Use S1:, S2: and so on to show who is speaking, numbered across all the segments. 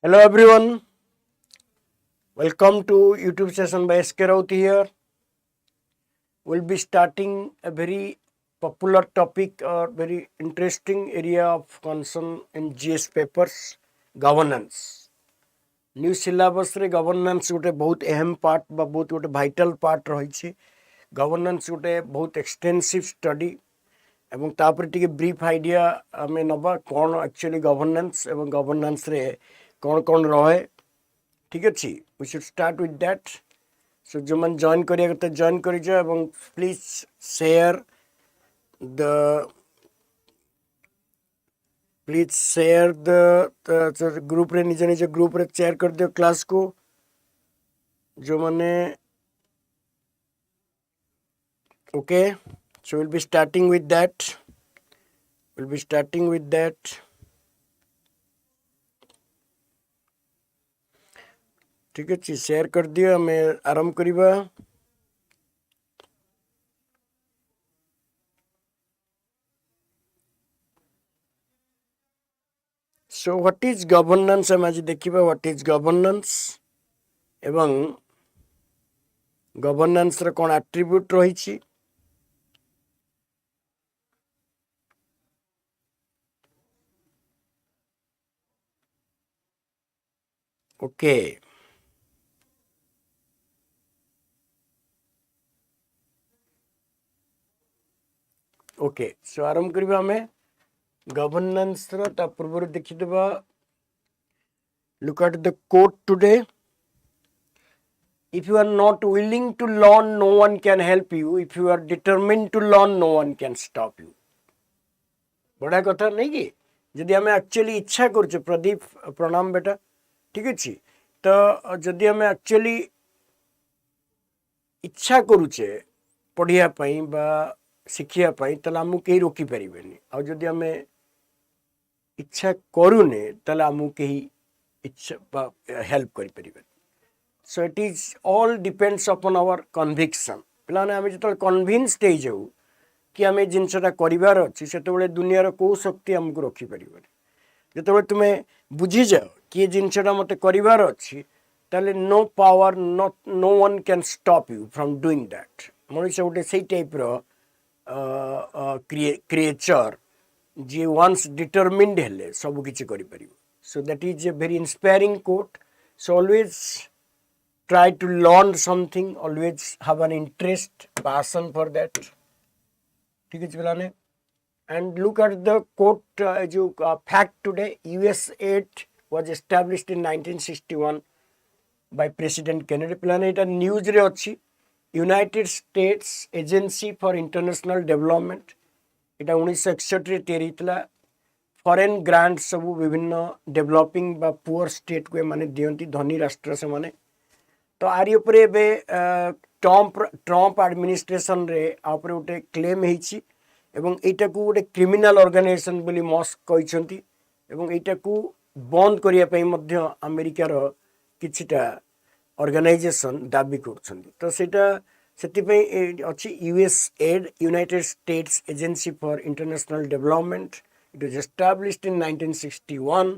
S1: Hello everyone, welcome to YouTube session by SK Rauti here. We'll be starting a very popular topic or very interesting area of concern in GS papers, governance. New syllabus रे governance गोटे बहुत अहम part बा बहुत गोटे vital part रही governance गोटे बहुत extensive study एवं तापर टिके ब्रीफ आइडिया आमे नबा कौन एक्चुअली गवर्नेंस एवं गवर्नेंस रे कौन कौन रहे ठीक अच्छी we should start with that so जो मन जॉइन करिया तो जॉइन करि जा एवं प्लीज शेयर द ग्रुप रे निज निज ग्रुप रे शेयर कर दियो क्लास को जो माने okay so we'll be starting with that ठीक है शेयर कर दियो हमें आरंभ करिबा so what is governance हम आज देखिबा what is governance एवं governance रे कोन एट्रिब्यूट रही छी ओके ओके सो आरंभ करिबा हमें गवर्नेंस रो ता पूर्व देखि देबा look at the quote today if you are not willing to learn no one can help you if you are determined to learn no one can stop you बड़ा कथा नहीं कि जदि हमें एक्चुअली इच्छा करछे प्रदीप प्रणाम बेटा ठीक अछि तो जदि हमें एक्चुअली इच्छा करूचे पढ़िया पई बा शिखिया पई तला हमु केही रोकी परिबेनी आ जदि हमें इच्छा करूने तला हमु केही इच्छा हेल्प करि परिबेनी so it is all depends upon our conviction पिलाने हमें जतल कन्विन्स्ड हे जाऊ कि हमें जिनसटा करिवार अछि सेतबेले दुनियार को शक्ति हमको रोकी परिबेनी जतबेले तुमे बुझी जाओ कि जिनसटा मते करिवार अछि ताले no power no one can stop you from doing that मनुष्य गोटे से टाइप रो क्रिएचर जे वंस डिटरमिन्ड हेले सब किछि करि परिबो so that is a very inspiring quote so always try to learn something always have an interest passion for that ठीक है पिलाने and look at the quote जो fact today US aid was established in 1961 by President Kennedy पिलाने इटा news रे अछि United states agency for international development इटा 1961 रे तैयारी थिला फॉरेन ग्रांट सब विभिन्न डेवलपिंग बा पुअर स्टेट को माने दियंती धनी राष्ट्र से माने तो आरी उपरे बे ट्रम्प एडमिनिस्ट्रेशन रे आपरे उटे क्लेम हेछि एवं एटा को उटे क्रिमिनल ऑर्गेनाइजेशन बोली मस्क कहिसंती एवं एटा को बंद करिया पई मध्य अमेरिका रो किछिटा ऑर्गेनाइजेशन दाबी करछंती तो सेटा सेति पई अछि US add United states agency for international development it was established in 1961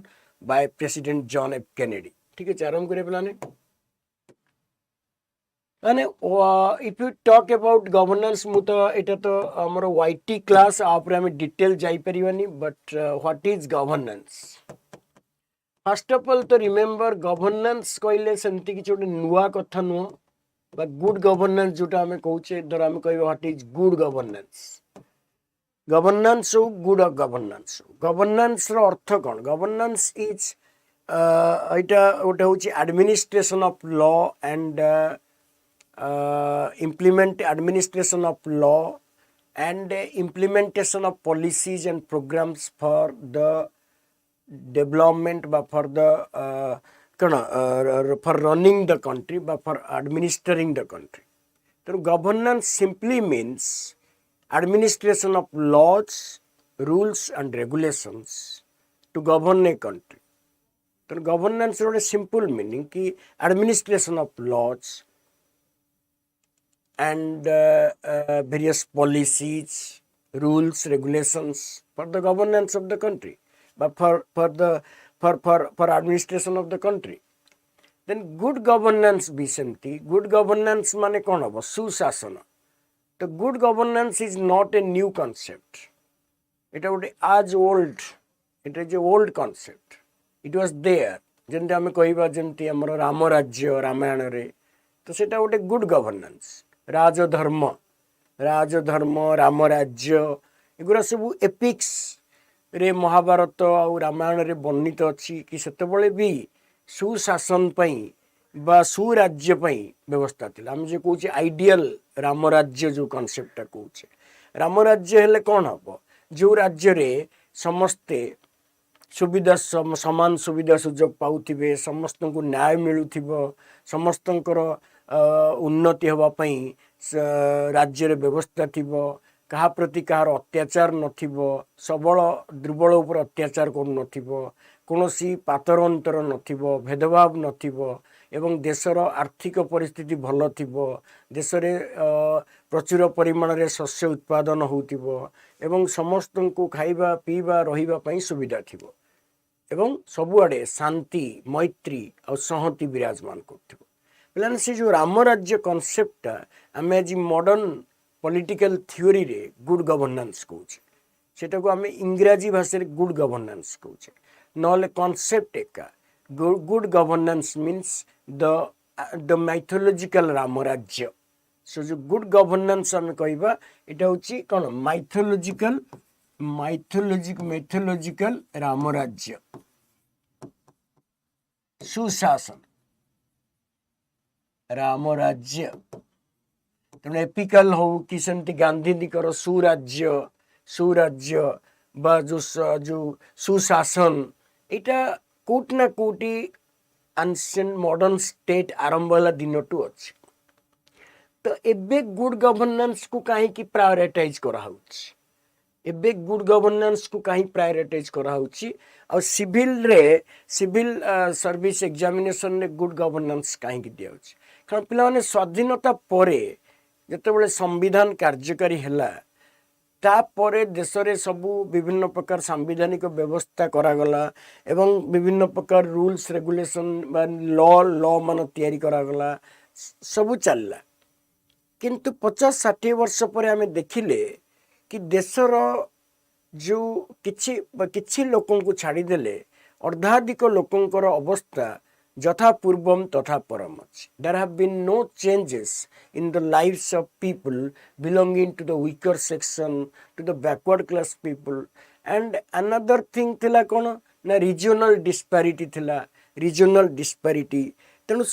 S1: by president John F Kennedy ठीक है आरंभ करे प्लाने माने if you talk about governance मु तो एटा तो हमर वाईटी क्लास आपरे हम डिटेल जाई परिवानी but what is governance first of all तो रिमेंबर गवर्नेंस कहले सेंती कि छोटे नुवा कथा नु बा गुड गवर्नेंस जोटा हमें कहूचे धर हम कहबो what is good governance good governance रो अर्थ कोन गवर्नेंस इज एटा ओटा होची administration of law and implement administration of law and implementation of policies and programs for the development but for the for running the country but for administering the country so governance simply means administration of laws rules and regulations to govern a country so governance is a simple meaning ki administration of laws and various policies, rules, regulations for the governance of the country, but for for administration of the country. Then good governance be semti. Good governance mane kon hobo? Susasana. The good governance is not a new concept. It is as old. It is a old concept. It was there. ଯେମିତି ଆମେ କହିବା ଯେମିତି ଆମର ରାମ ରାଜ୍ୟ ରାମାୟଣରେ ତ ସେଇଟା ଗୋଟେ ଗୁଡ୍ ଗଭର୍ଣ୍ଣାନ୍ସ ରାଜଧର୍ମ ରାମ ରାଜ୍ୟ ଏଗୁଡ଼ା ସବୁ ଏପିକ୍ସରେ ମହାଭାରତ ଆଉ ରାମାୟଣରେ ବର୍ଣ୍ଣିତ ଅଛି କି ସେତେବେଳେ ବି ସୁଶାସନ ପାଇଁ ବା ସୁରାଜ୍ୟ ପାଇଁ ବ୍ୟବସ୍ଥା ଥିଲା ଆମେ ଯେ କହୁଛେ ଆଇଡିଆଲ ରାମ ରାଜ୍ୟ ଯେଉଁ କନସେପ୍ଟଟା କହୁଛେ ରାମ ରାଜ୍ୟ ହେଲେ କ'ଣ ହେବ ଯେଉଁ ରାଜ୍ୟରେ ସମସ୍ତେ ସୁବିଧା ସମାନ ସୁବିଧା ସୁଯୋଗ ପାଉଥିବେ ସମସ୍ତଙ୍କୁ ନ୍ୟାୟ ମିଳୁଥିବ ସମସ୍ତଙ୍କର ଉନ୍ନତି ହେବା ପାଇଁ ରାଜ୍ୟରେ ବ୍ୟବସ୍ଥା ଥିବ କାହା ପ୍ରତି କାହାର ଅତ୍ୟାଚାର ନଥିବ ସବଳ ଦୁର୍ବଳ ଉପରେ ଅତ୍ୟାଚାର କରୁନଥିବ କୌଣସି ପାତର ଅନ୍ତର ନଥିବ ଭେଦଭାବ ନଥିବ ଏବଂ ଦେଶର ଆର୍ଥିକ ପରିସ୍ଥିତି ଭଲ ଥିବ ଦେଶରେ ପ୍ରଚୁର ପରିମାଣରେ ଶସ୍ୟ ଉତ୍ପାଦନ ହେଉଥିବ ଏବଂ ସମସ୍ତଙ୍କୁ ଖାଇବା ପିଇବା ରହିବା ପାଇଁ ସୁବିଧା ଥିବ ଏବଂ ସବୁଆଡ଼େ ଶାନ୍ତି ମୈତ୍ରୀ ଆଉ ସଂହତି ବିରାଜମାନ କରୁଥିବ ପିଲାମାନେ ସେ ଯେଉଁ ରାମ ରାଜ୍ୟ କନସେପ୍ଟଟା ଆମେ ଆଜି ମଡ଼ର୍ଣ୍ଣ ପଲିଟିକାଲ ଥିଓରିରେ ଗୁଡ୍ ଗଭର୍ଣ୍ଣାନ୍ସ କହୁଛେ ସେଟାକୁ ଆମେ ଇଂରାଜୀ ଭାଷାରେ ଗୁଡ୍ ଗଭର୍ଣ୍ଣାନ୍ସ କହୁଛେ ନହେଲେ କନସେପ୍ଟ ଏକା ଗୁଡ୍ ଗଭର୍ଣ୍ଣାନ୍ସ ମିନ୍ସ ଦ ମାଇଥୋଲୋଜିକାଲ ରାମ ରାଜ୍ୟ ସୋ ଯେଉଁ ଗୁଡ୍ ଗଭର୍ଣ୍ଣାନ୍ସ ଆମେ କହିବା ଏଇଟା ହେଉଛି କ'ଣ ମାଇଥୋଲୋଜିକାଲ ରାମ ରାଜ୍ୟ ସୁଶାସନ ରାମ ରାଜ୍ୟ ତେଣୁ ଏପିକାଲ ହଉ କି ସେମିତି ଗାନ୍ଧୀଙ୍କର ସୁରାଜ୍ୟ ବା ଯେଉଁ ସୁଶାସନ ଏଇଟା କୋଉଠି ନା କୋଉଠି ଆନସିଏଣ୍ଟ ମଡର୍ଣ୍ଣ ଷ୍ଟେଟ୍ ଆରମ୍ଭ ହେଲା ଦିନଠୁ ଅଛି ତ ଏବେ ଗୁଡ୍ ଗଭର୍ଣ୍ଣାନ୍ସକୁ କାହିଁକି ପ୍ରାୟୋରିଟାଇଜ୍ କରାହେଉଛି ଏବେ ଗୁଡ୍ ଗଭର୍ଣ୍ଣାନ୍ସକୁ କାହିଁ ପ୍ରାୟୋରିଟାଇଜ୍ କରାହେଉଛି ଆଉ ସିଭିଲ ସର୍ଭିସ ଏକ୍ଜାମିନେସନରେ ଗୁଡ୍ ଗଭର୍ଣ୍ଣାନ୍ସ କାହିଁକି ଦିଆହେଉଛି କାରଣ ପିଲାମାନେ ସ୍ୱାଧୀନତା ପରେ ଯେତେବେଳେ ସମ୍ବିଧାନ କାର୍ଯ୍ୟକାରୀ ହେଲା ତାପରେ ଦେଶରେ ସବୁ ବିଭିନ୍ନ ପ୍ରକାର ସାମ୍ବିଧାନିକ ବ୍ୟବସ୍ଥା କରାଗଲା ଏବଂ ବିଭିନ୍ନ ପ୍ରକାର ରୁଲ୍ସ ରେଗୁଲେସନ୍ ବା ଲ ମାନ ତିଆରି କରାଗଲା ସବୁ ଚାଲିଲା କିନ୍ତୁ 50-60 ବର୍ଷ ପରେ ଆମେ ଦେଖିଲେ କି ଦେଶର ଯେଉଁ କିଛି ଲୋକଙ୍କୁ ଛାଡ଼ିଦେଲେ ଅର୍ଦ୍ଧାଧିକ ଲୋକଙ୍କର ଅବସ୍ଥା ଯଥା ପୂର୍ବମ୍ ତଥା ପରମ୍ ଅଛି there have been no changes in the lives of people belonging to the weaker section to the backward class people and another thing thila kono na regional disparity thila regional disparity ତେଣୁ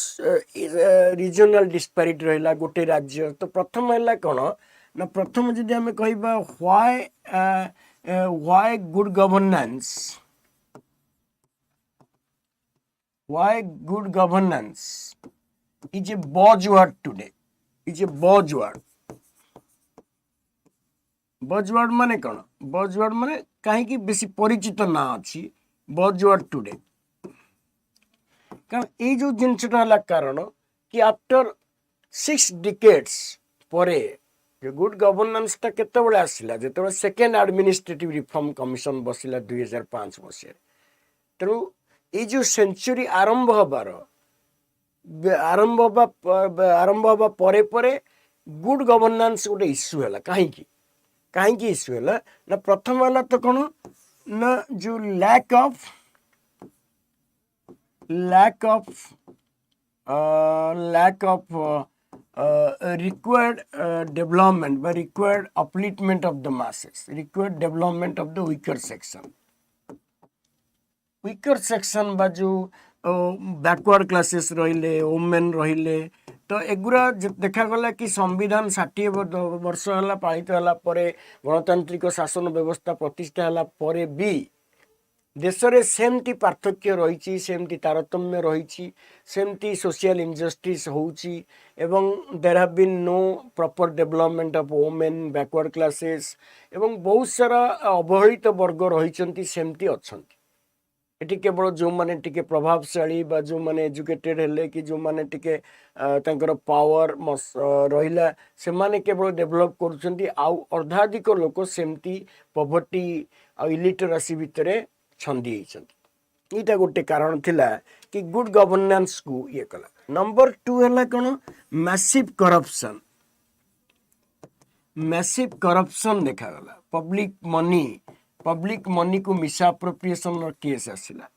S1: regional disparity ରହିଲା ଗୋଟେ ରାଜ୍ୟ ତ ପ୍ରଥମ ହେଲା କ'ଣ ନା ପ୍ରଥମ ଯଦି ଆମେ କହିବା why good governance is a buzzword today is a buzzword ମାନେ କ'ଣ buzzword ମାନେ କାହିଁକି ବେଶୀ ପରିଚିତ ନା ଅଛି buzzword today କାରଣ ଏଇ ଯେଉଁ ଜିନିଷଟା ହେଲା କାରଣ କି ଆଫ୍ଟର 6 decades ପରେ ଗୁଡ୍ ଗଭର୍ଣ୍ଣାନ୍ସଟା କେତେବେଳେ ଆସିଲା ଯେତେବେଳେ ସେକେଣ୍ଡ ଆଡମିନିଷ୍ଟ୍ରେଟିଭ୍ ରିଫର୍ମ କମିଶନ ବସିଲା 2005 ମସିହାରେ ତେଣୁ ଏଇ ଯେଉଁ ସେଞ୍ଚୁରୀ ଆରମ୍ଭ ହେବା ପରେ ପରେ ଗୁଡ୍ ଗଭର୍ଣ୍ଣାନ୍ସ ଗୋଟେ ଇସ୍ୟୁ ହେଲା କାହିଁକି ଇସ୍ୟୁ ହେଲା ନା ପ୍ରଥମ ହେଲା ତ କ'ଣ ନା ଯେଉଁ lack of required development by required upliftment of the masses required development of the weaker section बा जो backward classes रहिले women रहिले तो एगुरा देखा गला कि संविधान 60 वर्ष होला पालित होला परे गणतांत्रिक शासन व्यवस्था प्रतिष्ठा होला परे भी देशरे सेमती पार्थक्य रही सेमती तारतम्य रही सेमती सोशल इनजस्टिस होउची एवं there have been no proper development of women backward classes एवं बहुत सारा अवहेलित वर्ग रही सेमती अछंती एटी केवल जो माने टिके प्रभावशाली बा जो माने एजुकेटेड हेले कि जो माने टिके तांकर पावर रहिला से माने केवल डेवलप करूछंती आउ अर्धाधिक लोक सेमती पॉवर्टी आ इलिटरेसी भितरे छंदी होइछंती इटा गोटे कारण थिला कि गुड गवर्नेंस को ये कला। नंबर 2 है कौन मैसिव करप्शन देखा पब्लिक मनी को मिसअप्रोप्रिएशन केस आसला।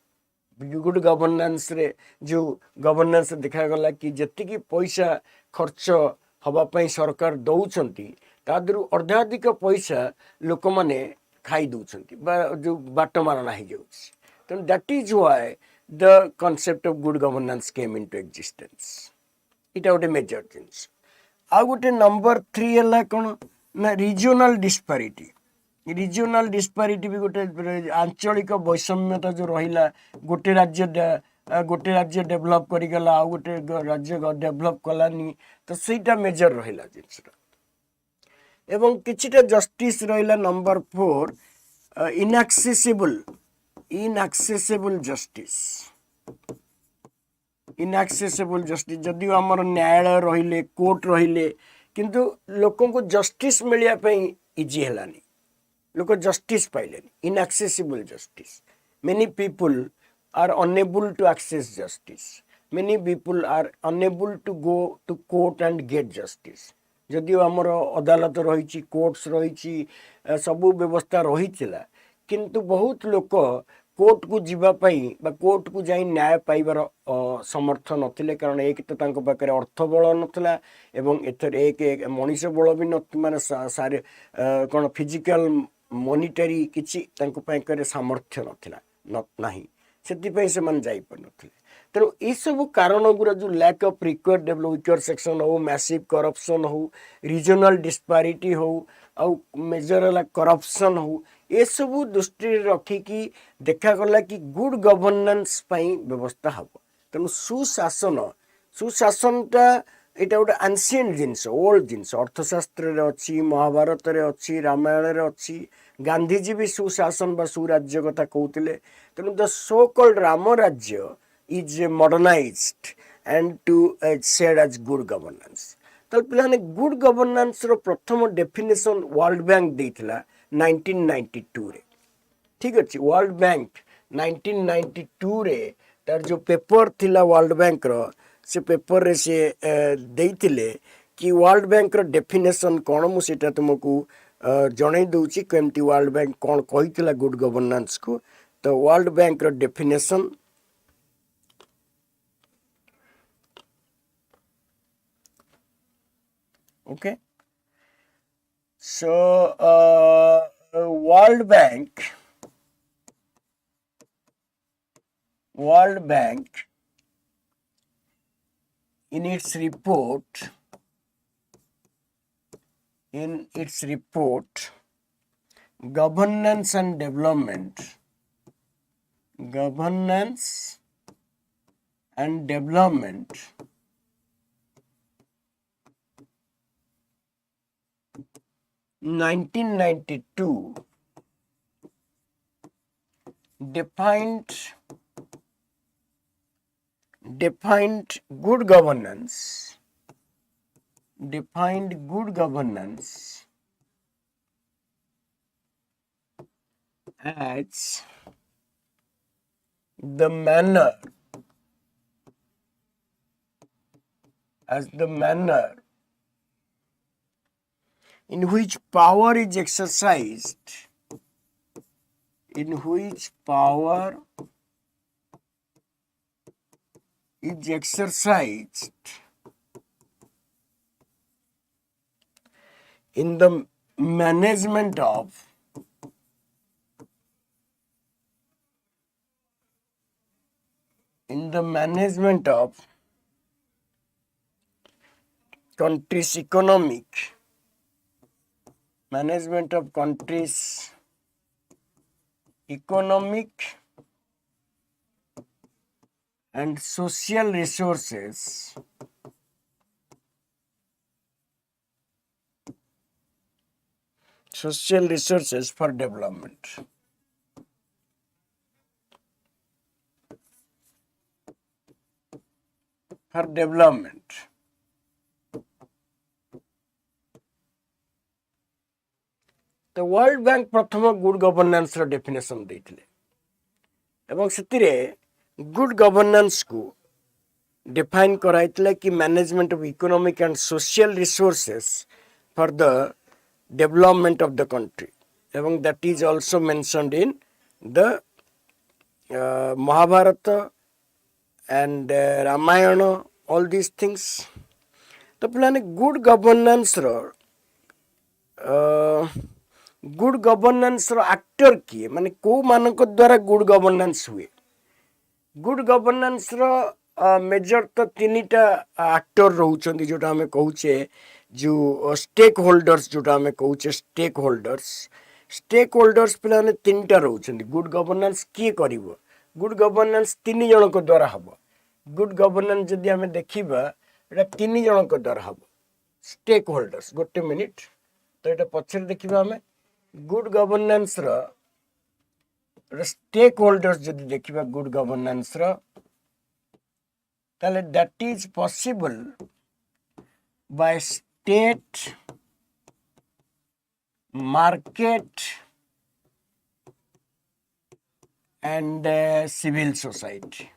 S1: गुड गवर्नेंस रे जो गवर्नेंस देखा गला कि जति पैसा खर्च हवापाई सरकार दौरान तादर अर्धाधिक पैसा लोक मैंने खाई दौरान जो बाट मारणा हो जाऊँ। तेणु that is why the concept of good governance came into existence. इटा गोटे मेजर जिनस। आउ गोटे नंबर 3 है कौन ना रिजनल डिस्पारिटी भी गोटे आंचलिक वैषम्यता जो रहा गोटे राज्य डेभलप करगला आउ गोटे राज्य डेभलप कलानी तो सहीटा मेजर रहा जिनसा। एवं किछिटा जस्टिस रहा नंबर 4 इनएक्सेसिबल जस्टिस जदि आमर न्यायालय रहिले कोर्ट रहिले किंतु लोकों को जस्टिस मिलिया पई इजी हेलानी लोक जस्टिस पाइले। Inaccessible justice many people are unable to access justice many people are unable to go to court and get justice. जदिव आमर अदालत रही कोर्ट्स रही सबू व्यवस्था रही किंतु बहुत लोक कोर्ट को जीवाई कोर्ट को जाई न्याय पाइबार समर्थ नथिले कारण एक तो तांको पाखरे अर्थ बल नथिला एवं एथर एक मनीष बल भी माने सारे कौन फिजिकल मॉनिटरी किछि तांको पाखरे सामर्थ्य नथिला नाही सेति से मन जाई पर नथिले। तेणु ये सब कारण गुरा जो lack of required develop weaker section हो मैसिव करप्शन हो रीजनल डिस्पारिटी हो आउ मेजर करप्शन हो ये सब दृष्टि रखिकी देखागला कि गुड गवर्नेंस व्यवस्था हम। तेणु सुशासनटा यहाँ गोटे एंशिएंट जिनस ओल्ड जिनस अर्थशास्त्र अच्छी महाभारत अच्छी रामायण अच्छी गांधीजी भी सुशासन बा सुराज्य कथा कहते। तेणु the so called Ram Rajya is modernized and to said as good governance. तो पे गुड गवर्नेंस रो प्रथम डेफिनेशन वर्ल्ड बैंक देइथिला 1992 रे। ठीक अच्छे वर्ल्ड बैंक 1992 रे तार जो पेपर थिला वर्ल्ड बैंक रो से पेपर रे से देइथिले कि वर्ल्ड बैंक रो डेफिनेशन कौन मुझे तुमको जणई दूची केमती वर्ल्ड बैंक कौन कही गुड गवर्नेंस को। तो वर्ल्ड बैंक रो definition okay so world bank in its report governance and development 1992 defined good governance as the manner in which power is exercised in the management of country's economic and social resources for development. तो world bank प्रथम good governance रो definition देथिले एवं से good governance को define कराइतला कि management of economic and social resources for the development of the country एवं that is also mentioned in the Mahabharata and Ramayana all these things. तो पिलाने गुड गवर्नेंस रो गुड गवर्नेंस रो एक्टर किए माने को मानक द्वारा गुड गवर्नेंस हुए. गुड गवर्नेंस रो मेजर तो तीनटा एक्टर रहउछंती जोटा हमें कहूचे जो स्टेक होल्डर्स जोटा हमें कहूचे स्टेक होल्डर्स पिलाने तीनटा रहउछंती. गुड गवर्नेंस किए करिवो गुड गवर्नेंस तीन जन को द्वारा हबो. गुड गवर्नेंस जदि हमें देखिबा एटा तीन जन को द्वारा हबो. स्टेक होल्डर्स गोटे मिनिट तो एटा पछर देखिबा हमें गुड गवर्नेंस रो स्टेक होल्डर्स जदि देखिबा गुड गवर्नेंस रो ताले that is possible by state market and civil society.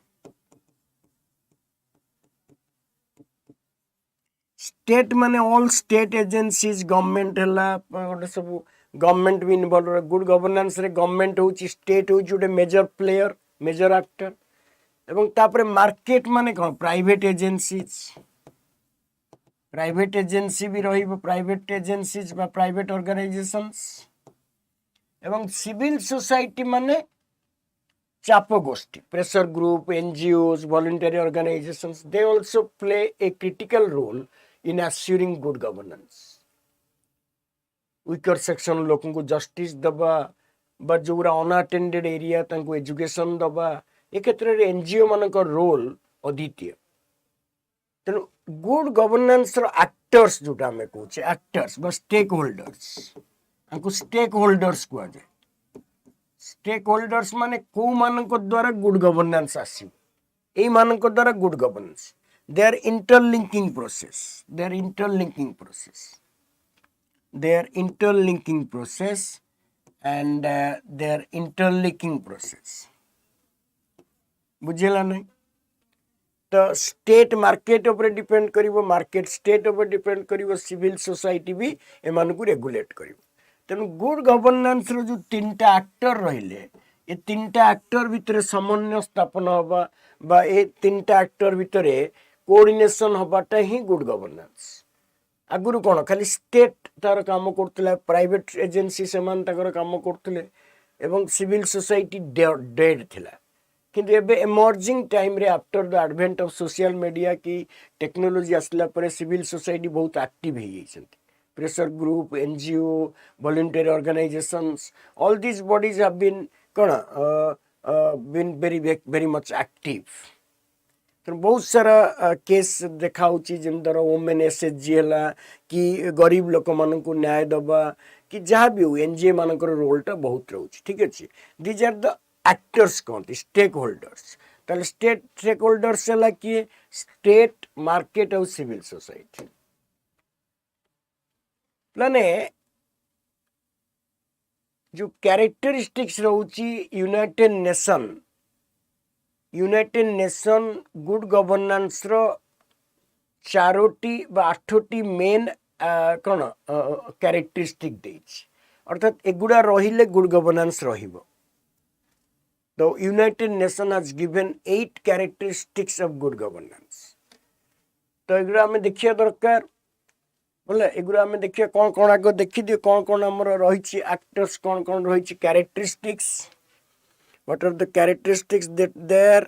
S1: State माने ऑल स्टेट एजेंसीज गवर्नमेंट हला गोटे सब गवर्नमेंट भी इन्वॉल्व रहे. गुड गवर्नेंस रे गवर्नमेंट होची स्टेट होची गोटे मेजर प्लेयर मेजर एक्टर एवं तापरे मार्केट माने कोन प्राइवेट एजेंसी भी रही प्राइवेट एजेंसीज बा प्राइवेट ऑर्गेनाइजेशंस एवं सिविल सोसाइटी माने चाप गोष्ठी pressure group NGOs voluntary organizations they also play a critical role in assuring good governance. weaker section लोगों को justice दबा बट जो अनअटेंडेड एरिया तांको एजुकेशन दबा ए क्षेत्र रे एनजीओ मान को रोल अद्वितीय. तेणु गुड गवर्नेंस रो एक्टर्स जोटा हमें कहूचे एक्टर्स बा स्टेक होल्डर्स को आजे. स्टेक होल्डर्स माने को मान को द्वारा गुड गवर्नेंस आसी ए मान को द्वारा good governance. Their interlinking process and their interlinking process बुझेला नहीं. तो स्टेट मार्केट ऊपर डिपेंड करिवो मार्केट स्टेट ऊपर डिपेंड करिवो सिविल सोसाइटी भी एमान को रेगुलेट करिवो. तेणु गुड गवर्नेंस रो जो तीनटा एक्टर रहिले ये तीनटा एक्टर भितर समन्वय स्थापन होबा बा ए तीनटा एक्टर भितर कोऑर्डिनेशन होबाटा ही गुड गवर्नेंस. आगुरु कोन खाली स्टेट तार काम करतले प्राइवेट एजेंसी समान ताकर काम करतले एवं सिविल सोसाइटी डेड थिला. किंतु एबे इमर्जिंग टाइम रे after the advent of social media की टेक्नोलॉजी आसला पर सिविल सोसाइटी बहुत एक्टिव हो जाइछंती. Pressure group NGO voluntary organisations all these bodies have been कोन बीन वेरी मच एक्टिव. तो बहुत सारा केस देखा जमीन वोमेन एसएचजी है कि गरीब लोक मान को न्याय दबा कि जहाँ भी हो एनजीओ मान रोलटा बहुत रोचे. ठीक अच्छे दीज आर द एक्टर्स कहते स्टेक होल्डर्स. ताले स्टेक होल्डर्स है किए स्टेट मार्केट और सिविल सोसाइटी. माने जो कैरेक्टरिस्टिक्स रोची यूनाइटेड नेशन गुड गवर्नेंस रो चारोटी बा आठोटी मेन कौन कैरेक्टरिस्टिक देछि अर्थात एगुड़ा रहिले गुड गवर्नेंस रहिबो. The United Nation has given 8 characteristics of good governance. तो एगुड़ा हमें देखिया दरकार बोले एगुड़ा हमें देखिया कौन कौन आगे देखि दियो कौन हमर रहिछि एक्टर्स कौन रहिछि characteristics. What are the characteristics that there?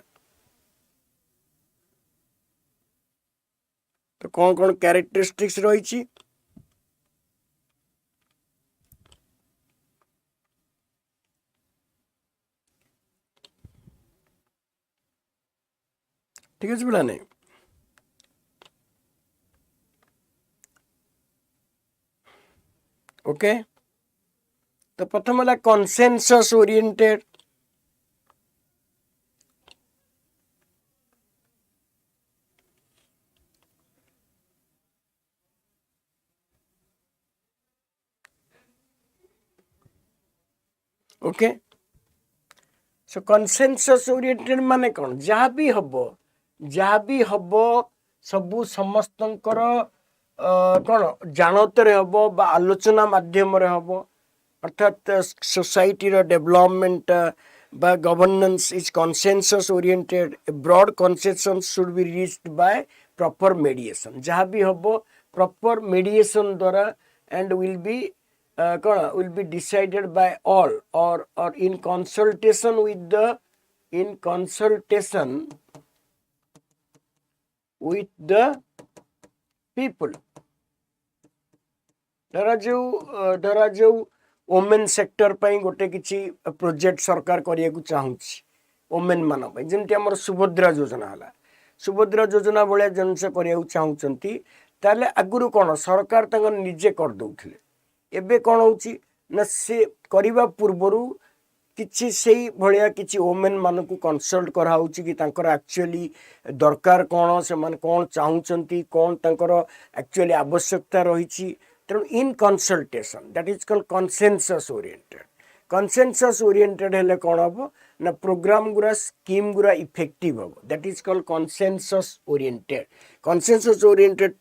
S1: तो कौन कैरेक्टरिस्टिक्स रही. ठीक है बोला नहीं. ओके तो प्रथम वाला consensus oriented. Okay so consensus oriented माने कौन जहाँ भी हब सबू समस्तंकर कौन जानतर हम बा आलोचना माध्यम हम अर्थात सोसाइटी डेवलपमेंट बा governance is consensus oriented a broad consensus should be reached by proper mediation जहाँ भी हम प्रॉपर मेडिएशन द्वारा and will be will be decided by all or in consultation with the people धरा जो women sector पाई गोटे किछि project सरकार करिया को चाहूछि वोमेन मान पाई जेमति हमर सुभद्रा योजना हला सुभद्रा योजना बळे जनसे करिया को चाहूचंती ताले अगुरु कोन सरकार तंग निजे कर दउथिले एबे कौन होची ना से करिबा पूर्वरु किछि सेही भलिया किछि वोमेन मान को कंसल्ट करा होची कि तांकर एक्चुअली दरकार कोन से मान कोन चाहूचंती कोन तांकर एक्चुअली आवश्यकता रहिछि तेणु in consultation that is called consensus oriented हेले कोन हबो ना प्रोग्राम गुरा स्कीम गुरा इफेक्टिव हबो that is called consensus oriented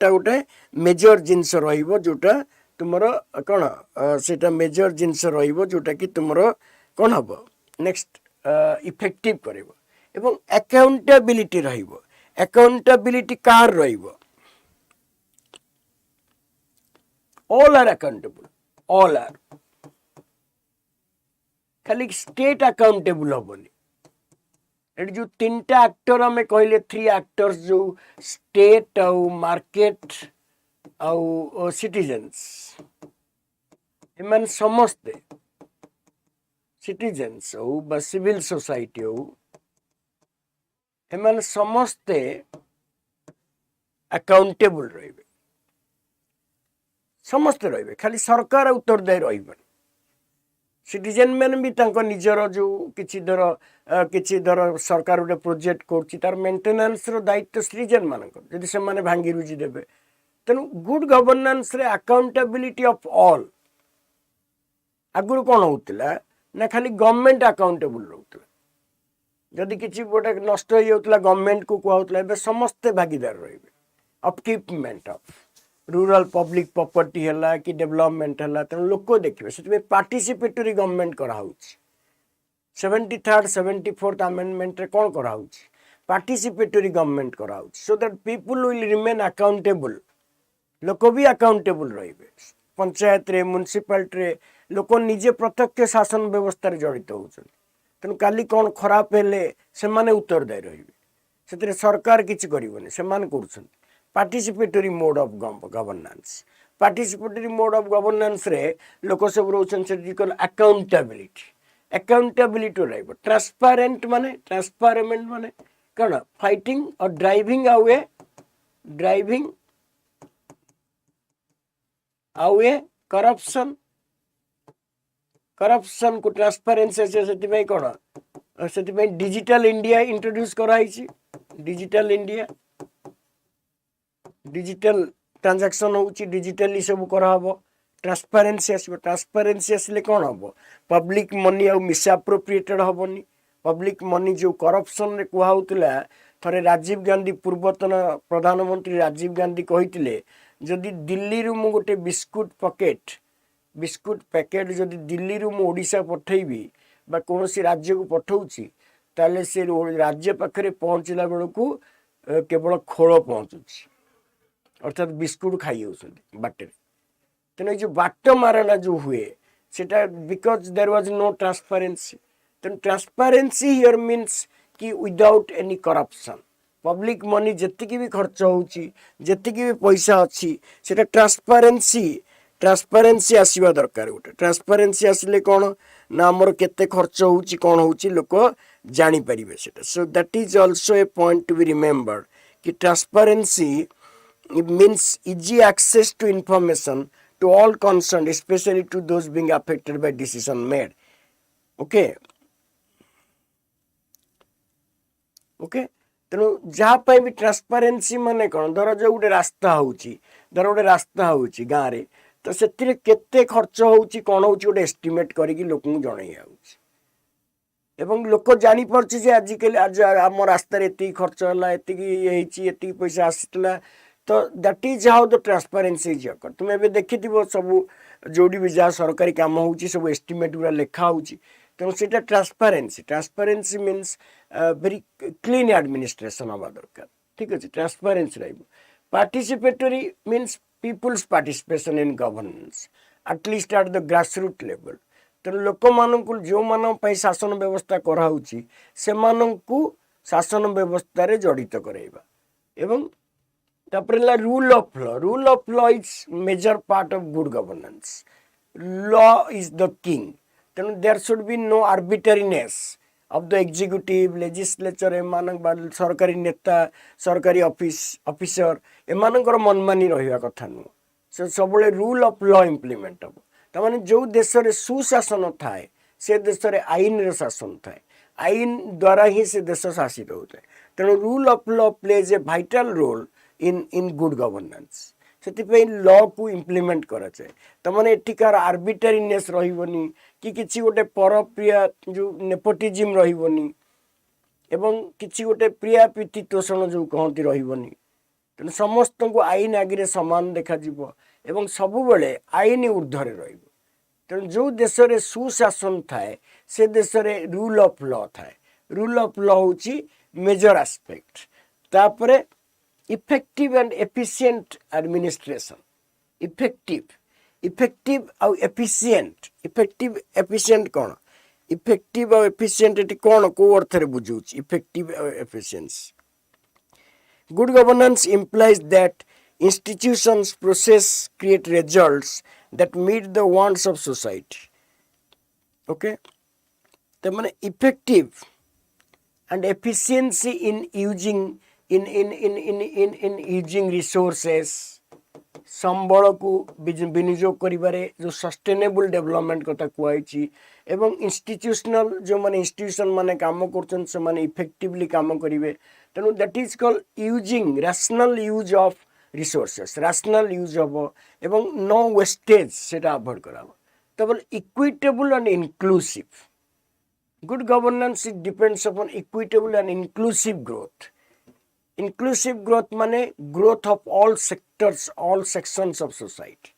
S1: ता उटे मेजर जिंस रहिबो जोटा तुमरो कौन सेटा मेजर जिनस रहिबो जोटा कि तुमरो कौन हबो नेक्स्ट इफेक्टिव करिवो एवं अकाउंटेबिलिटी रहिबो अकाउंटेबिलिटी कार रहिबो all are accountable all are खाली स्टेट अकाउंटेबल हबोनी एट जो तीनटा एक्टर हमें कहले 3 एक्टर्स जो स्टेट और मार्केट आउ सिटीजन्स एमन समस्ते सिटीजन्स हो बा सिविल सोसाइटी हो एमन समस्ते अकाउंटेबल रहिबे समस्ते रहिबे खाली सरकार उत्तरदायी रहिबे सिटीजन मैंने भी तांको निजर जो किछि धर सरकार गोटे प्रोजेक्ट करछि तार मेंटेनेंस रो दायित्व सिटीजन मानक जदि से माने भांगी रुजी देबे तेणु गुड गवर्नेंस रे अकाउंटेबिलिटी ऑफ ऑल आगुर कौन होता ना खाली गवर्नमेंट अकाउंटेबल रोला जदि किसी गोटे नष्ट हो जाता गवर्नमेंट को कहूला समस्ते भागीदार रहे अपकीपमेंट ऑफ रूरल पब्लिक प्रॉपर्टी है कि डेवलपमेंट है तेणु लोक देखिए से participatory government कराऊँ 73rd 74th amendment रे कौन कराऊँ पार्टिसिपेटरी गवर्नमेंट कराऊँ so that people will remain accountable लोक भी अकाउंटेबल रही पंचायत रे म्युनिसिपालिटी रे लोक निजे प्रत्यक्ष शासन व्यवस्था जड़ित होती तेणु काली कौन खराब हेले से माने उत्तरदायी रही से सरकार किसी करबनी से कर participatory mode of governance participatory mode of governance रे लोक सब रोचन अकाउंटेबिलिटी रहिबो ट्रांसपेरेंट माने कौन फाइटिंग और ड्राइविंग अवे करप्शन को ट्रांसपेरेंसी से कौन से डिजिटल इंडिया इंट्रोड्यूस कराई डिजिटल ट्रांजैक्शन होची डिजिटली सब कराहब ट्रांसपेरेंसी आसले कौन हम पब्लिक मनी आ मिसअप्रोप्रिएटेड हेनी पब्लिक मनी जो करप्शन रे कहूला थरे राजीव गांधी पूर्वतन प्रधानमंत्री राजीव गांधी कही जदि दिल्ली रु मु गोटे बिस्कुट पैकेट जदि दिल्ली रु मु ओडिशा पठेबी बा कौन राज्य को पठाऊँगी ताले से राज्य पाखे पहुँचला बेलू केवल खोल पहुँचुची अर्थात बिस्कुट खाई बाटे तेना जो बाट मारणा जो हुए सेटा because there was no transparency तेन ट्रांसपेरेंसी हियर मीन्स कि without any corruption public money जेतिकी भी खर्च होची जेतिकी भी पैसा अच्छी सेटा ट्रांसपेरेंसी आसीबा दरकार गोटे ट्रांसपेरेंसी आसिले कौन ना आमर केते खर्च होची कौन होची लोक जानी परिबे सेटा सो that is also a point to be remembered कि transparency means easy access to information to all concerned, especially to those being affected by decision made. Okay. तेणु जहाँ भी ट्रांसपेरेंसी माने कौन धर जो गोटे रास्ता होची गाँव रे तो से केते खर्च होची कौन होची गोटे एस्टिमेट करिकी लोक जन एवं लोक जानी पड़छि जे आजिकल आज आम रास्तार एति खर्च होला एति पैसा आसीतला तो that is how the transparency is occur तुम एबे देखिथिबो सब जोडी भी जा सरकारी काम होउछि सब एस्टिमेट गुरा लेखा होउछि तेणु सेटा transparency means very clean administration हवा दरकार ठीक अछि ट्रांसपेरेंसी रहइबो participatory means people's participation in governance at least at the grassroot level तेणु लोक मानक जो मान शासन व्यवस्था कराऊँगी से शासन व्यवस्था रे जड़ित कराइबा एवं तापर rule of law is major part of good governance law is the king तेणु there should be no arbitrariness of the executive legislature एमान सरकारी नेता सरकारी ऑफिसर एमानकर मनमानी रहिबा कथा नु से सबले रूल ऑफ लॉ इम्प्लीमेंट हम तमाने जो देश रे सुशासन थाए से देश रे आईन रे शासन थाए आईन द्वारा ही से देश शासित होता है तेणु rule of law plays a vital role in good governance से लॉ को इम्प्लीमेंट करा जाए तमाने एठिकार आर्बिटरीनेस रहिबनी कि किछि गोटे परप्रिया जो नेपोटिज्म रहिबनी एवं किछि गोटे प्रिया प्रीति तोषण जो कहती रहिबनी तेणु समस्त को आईन आगे समान देखा जीवो एवं सबु बेले आईन ऊर्ध्वरे रहिबो तेणु जो देश रे सुशासन थाए से देश रे रूल ऑफ लॉ थाए रूल ऑफ लॉ होची मेजर एस्पेक्ट तापरे effective and efficient administration effective आउ एफिशिएंट कौन इफेक्टिव आउ एफिशिएंट एटी कौन को अर्थ रे बुझौची इफेक्टिव आउ efficiency good governance implies that institutions process create results that meet the wants of society okay the mane effective and efficiency in using in using resources संबल को विनियोग करिबारे जो sustainable development कथा कुआइछि एवं institutional जो माने इंस्टीट्यूशन माने काम करछन से माने इफेक्टिवली काम करिवे तेणु that is called using rational use of resources rational use of एवं नो वेस्टेज सेटा अवॉइड कराबो तब equitable and inclusive good governance it depends upon equitable and inclusive growth माने growth of all sectors all sections of society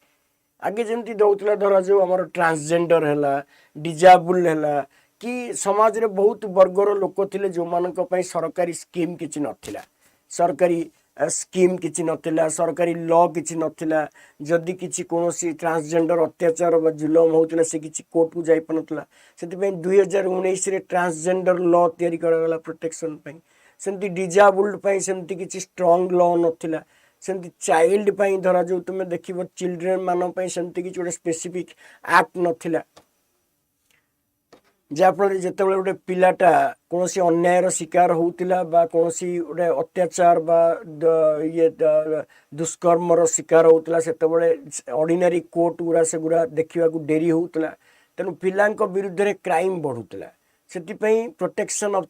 S1: आगे जमती दउतला धरा जो हमर ट्रांसजेंडर हैला डिजेबल हैला कि समाज रे बहुत वर्गर लोक थिले जो मानक पई सरकारी स्कीम किछि नथिला सरकारी स्कीम किछि नथिला सरकारी लॉ किछि नथिला जदि किछि कोनोसी ट्रांसजेंडर अत्याचार व जुलम होतला से किछि कोर्ट को जाई पनतला सेति पई 2019 रे ट्रांसजेंडर लॉ तयारी करगला प्रोटेक्शन पई सेमती डिजेबल्ड पई सेमती किछि स्ट्रांग लॉ नथिला सेमती चाइल्ड पई धरा जो तुमे देखिबो चिल्ड्रन मानो पई सेमती किछि गोटे स्पेसिफिक एक्ट नथिला जाफल जितेबाला गोटे पिलाटा कौन अन्यायर शिकार होता बा कौन गोटे अत्याचार बा ये दुष्कर्मर शिकार होता से ऑर्डिनरी कोर्ट गुरा से गुरा देखा डेरी होता तेणु पिला विरुद्ध में क्राइम बढ़ुला से protection of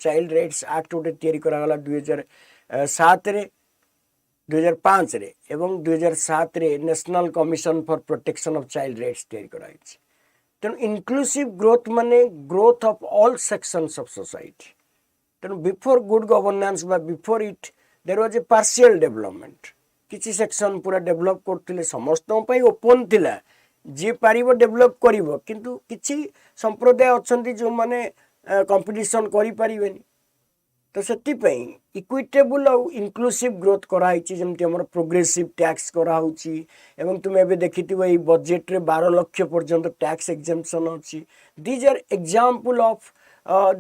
S1: child rights act गोटे तैयारी करागला 2007 रे 2005 रे एवं 2007 रे national commission for protection of child rights तैयारी कराई तेणु इनक्लूसिव ग्रोथ माने growth of all sections of society तेणु बिफोर गुड गवर्नेंस बा before it there was a partial development किछि सेक्शन पूरा डेवलप करथिले समस्तों पई ओपन थिला जे पारिबो डेवलप करिवो किंतु किछि संप्रदाय अछंती जो माने कंपटीशन करि परिबेनी तो सेतिपई इक्विटेबल और इनक्लूसिव ग्रोथ कराई जमती हमर प्रोग्रेसिव टैक्स कराउची एवं तुम एबे देखिथिबो ए बजेट रे 12 लाख पर्यंत टैक्स एग्जेम्पशन अछि these are example of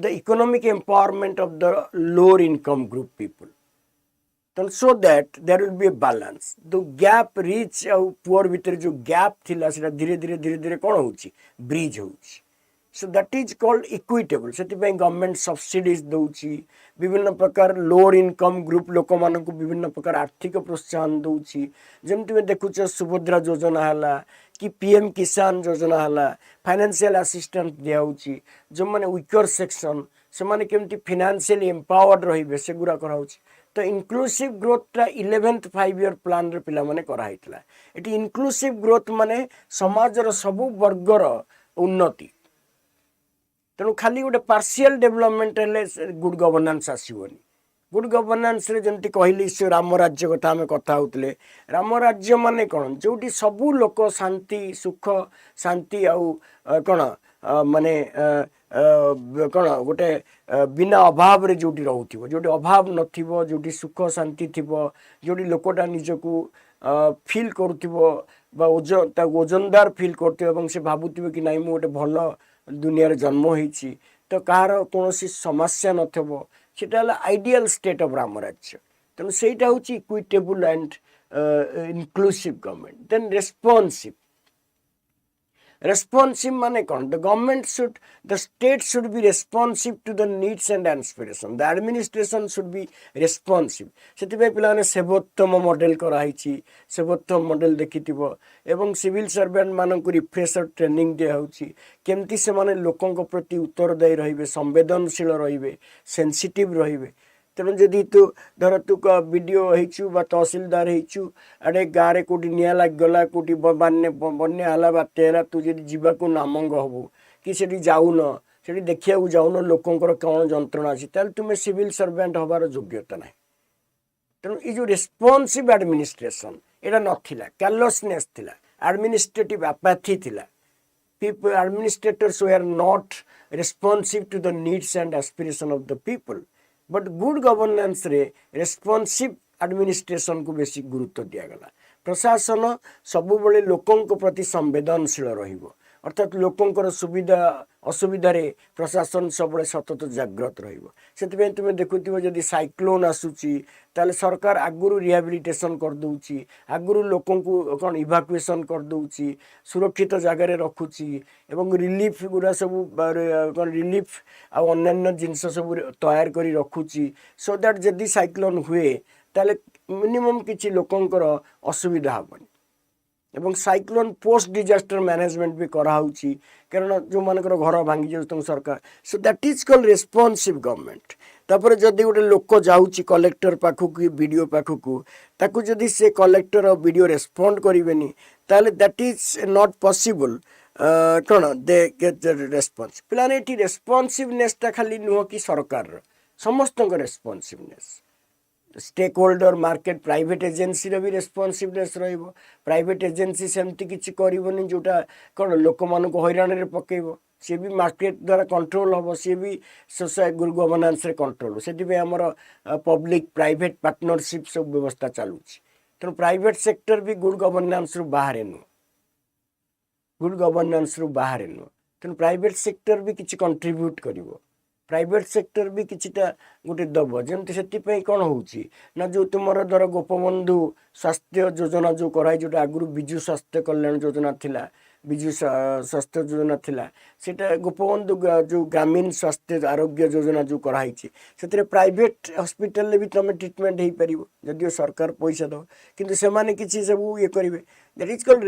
S1: the economic empowerment of the lower income group people so that there will be a balance the gap rich और पुअर भीतर जो गैप थिला सेटा धीरे धीरे कोन होउची ब्रिज होउची सो दैट इज कॉल्ड इक्विटेबल से गवर्नमेंट सब्सिडीज दौची विभिन्न प्रकार लोअर इनकम ग्रुप लोक मान को विभिन्न प्रकार आर्थिक प्रोत्साहन दौची जमती में देखुच सुभद्रा योजना है कि पीएम किसान योजना है फाइनेंशियल असिस्टेंस दिखाऊँगी जो मैंने वीकर सेक्शन से माने केमती फाइनेंशियली एम्पावर्ड रहिबे से गुरा कराउची तो इनक्लूसिव ग्रोथटा 11th 5 ईयर प्लान रे पिला माने कराइतला एटी इनक्लूसिव ग्रोथ माने समाजर सबु वर्गर उन्नति तेणु खाली गोटे पार्शियल डेवलपमेंट हेल्ले गुड गवर्नेंस आसबनी गुड गवर्नेंस रे जमती कहली से राम राज्य कथा आम कथा होते राम राज्य माने कौन जोटी सबू लोक शांति सुख शांति आउ कौन माने कौन गोटे बिना अभाव रे जोटी रहउथिबो जोटी अभाव नथिबो जोटी सुख शांति थिबो जोटी लोकटा निजको फील करुथिबो बा ओजनदार फील करथिबो एवं से भाबुथिबो कि नाही मु गोटे भल दुनिया रे जन्म होईछि तो कहार कोनोसी समस्या नथबो सेटा आइडियल स्टेट ऑफ राम राज्य तेणु सेटा हूँ equitable and inclusive government then responsive माने कौन the government should the state should be responsive to the needs and aspiration the administration should be responsive से पे सेवोत्तम मॉडल कराई सेवोत्तम मॉडल देखिथिबो एवं सिविल सर्वेंट मानक रिफ्रेशर ट्रेनिंग दिया होची केमती से माने लोकों प्रति उत्तरदायी रहिबे संवेदनशील रहिबे सेंसिटिव रहिबे तेणु जदि तू धर तू वीडियो होइछु बा तहसीलदार होइछु अरे गाँव कौटी निआ लगगला कौटी बन्या हला बात्या तू जदि जीवाकू नामंग हबू कि सेठी जाऊन सेठी देखिया जाऊन लोकंकर कौन जंत्रणा अछि ताल तुमे सिविल सर्वेंट हबार योग्यता नाही तेणु ये जो रेस्पॉन्सिव एडमिनिस्ट्रेशन एटा नथिला कैर्लेसनेस थिला एडमिनिस्ट्रेटिव अपैथी थिला people administrators were not responsive to the needs and aspiration of the people but good governance रे responsive administration को बेसी गुरुत्व दिया गला प्रशासन सबु बेले लोकों को प्रति संवेदनशील रहिबो अर्थात लोकों सुविधा असुविधा रे प्रशासन सब सतत जाग्रत रहिबो सेति तुम देखुथिबो जदि साइक्लोन आसुची ताले सरकार आगुरु रिहैबिलिटेशन कर दउची आगुरु लोकों को कोन इवाक्युएशन कर दउची सुरक्षित जगह रे रखुची एवं रिलीफ गुरा सब कोन रिलीफ आ अन्य जिंस सब तैयार करी रखुची सो दैट जदि साइक्लोन हुए ताले मिनिमम किछि लोकोंकर असुविधा हबनी एवं साइक्लोन पोस्ट डिजास्टर मैनेजमेंट भी कराउची कारण जो मानकर घर भांगी जाउतन सरकार सो that is called responsive government तापर जदि गोटे लोक जाउची कलेक्टर पाखु की वीडियो पाखु को ताकु जदि से कलेक्टर और वीडियो रेस्पोंड करिवेनी ताले दैट इज नॉट पॉसिबल कौन they get the response plan एटी रेस्पॉन्सिवनेस ता खाली नुह कि सरकार समस्त responsiveness stakeholder market private agency रे भी रेस्पॉन्सिवनेस रहिबो प्राइवेट एजेंसी सेमती किछि करिवोनी जोटा कोन लोक मान को हैरान रे पकेइबो से भी मार्केट द्वारा कंट्रोल हबो से भी सोसाइटी गुड गवर्नेंस रे कंट्रोल सेति बे हमर पब्लिक प्राइवेट पार्टनरशिप सब व्यवस्था चालुछि त प्राइवेट सेक्टर भी गुड गवर्नेंस रु बाहर नु गुड गवर्नेंस रु बाहर नु त प्राइवेट सेक्टर भी किछि कंट्रीब्यूट करिवो प्राइवेट सेक्टर भी किछिटा गोटे दब जमती से कौन होची ना जो तुम धर गोपबंधु स्वास्थ्य योजना जो कराई जो आगुरी विजु स्वास्थ्य कल्याण योजना थिला विजु स्वास्थ्य योजना थिला सेटा गोपबंधु जो ग्रामीण स्वास्थ्य आरोग्य योजना जो कराई से प्राइवेट हॉस्पिटल भी तुम ट्रीटमेंट हो पार जदिव सरकार पैसा दो किंतु से माने किछि सब ये करेंगे that is called